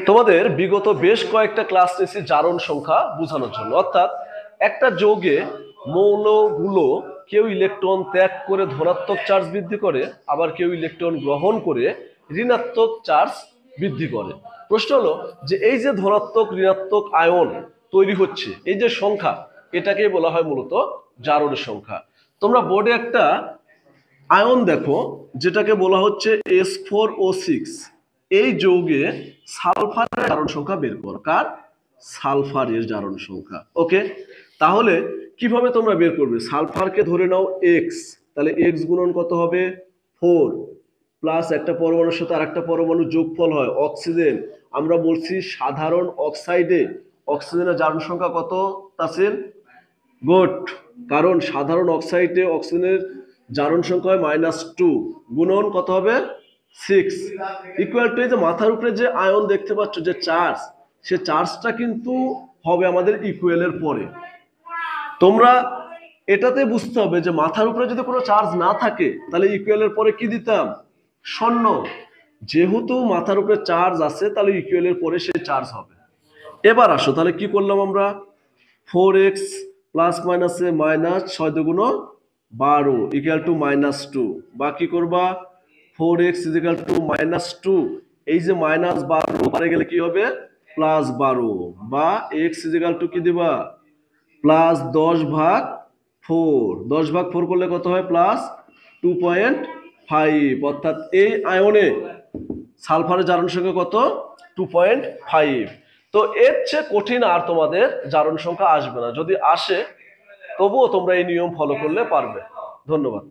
তোমাদের বিগত বেশ কয়েকটা ক্লাস নিয়েছি জারণ সংখ্যা বোঝানোর জন্য, অর্থাৎ একটা যৌগে মৌলগুলো কেউ ইলেকট্রন ত্যাগ করে ধনাত্মক চার্জ বৃদ্ধি করে, আবার কেউ ইলেকট্রন গ্রহণ করে ঋণাত্মক চার্জ বৃদ্ধি করে। প্রশ্ন হলো যে এই যে ধনাত্মক ঋণাত্মক আয়ন তৈরি হচ্ছে, এই যে সংখ্যা, এটাকে বলা হয় মূলত জারণ সংখ্যা। তোমরা বোর্ডে একটা আয়ন দেখো যেটাকে বলা হচ্ছে S4O6। এই যৌগে সালফারের জারণ সংখ্যা বের কর। কার? সালফারের জারণ সংখ্যা। ওকে, তাহলে কিভাবে তোমরা বের করবে? সালফারকে ধরে নাও এক্স, তাহলে এক্স গুণন কত হবে? 4 প্লাস একটা পরমাণুর সাথে আরেকটা পরমাণু যোগফল হয় অক্সিজেন। আমরা বলছি সাধারণ অক্সাইডে অক্সিজেনের জারণ সংখ্যা কত তাসির? গুড, কারণ সাধারণ অক্সাইডে অক্সিজেনের জারণ সংখ্যা হয় -2 গুণন কত হবে? 6 ইকুয়াল টু এই যে মাথার উপরে যে আয়ন দেখতে পাচ্ছ যে চার্জ, সে চার্জটা কিন্তু হবে আমাদের ইকুয়ালের পরে। তোমরা এটাতে বুঝতে হবে যে মাথার উপরে যদি কোনো চার্জ না থাকে তাহলে ইকুয়ালের পরে কি দিতাম? শূন্য। যেহেতু মাথার উপরে চার্জ আছে তাহলে ইকুয়ালের পরে সে চার্জ হবে। এবার আসো তাহলে কি করলাম আমরা? 4x প্লাস মাইনাসে মাইনাস 6 দুগুণ 12 ইকুয়াল টু -2, বা কি করবা? 4x ইকুয়াল টু -2, এই যে -12 পারে গেলে কি হবে? +12, বা x ইকুয়াল টু কি দিবা? +10/4, 10/4 করলে কত হয়? +2.5, অর্থাৎ এই আয়নে সালফারের জারণ সংখ্যা কত? 2.5। তো এর চেয়ে কঠিন আর তোমাদের জারণ সংখ্যা আসবে না। যদি আসে তবুও তোমরা এই নিয়ম ফলো করলে পারবে। ধন্যবাদ।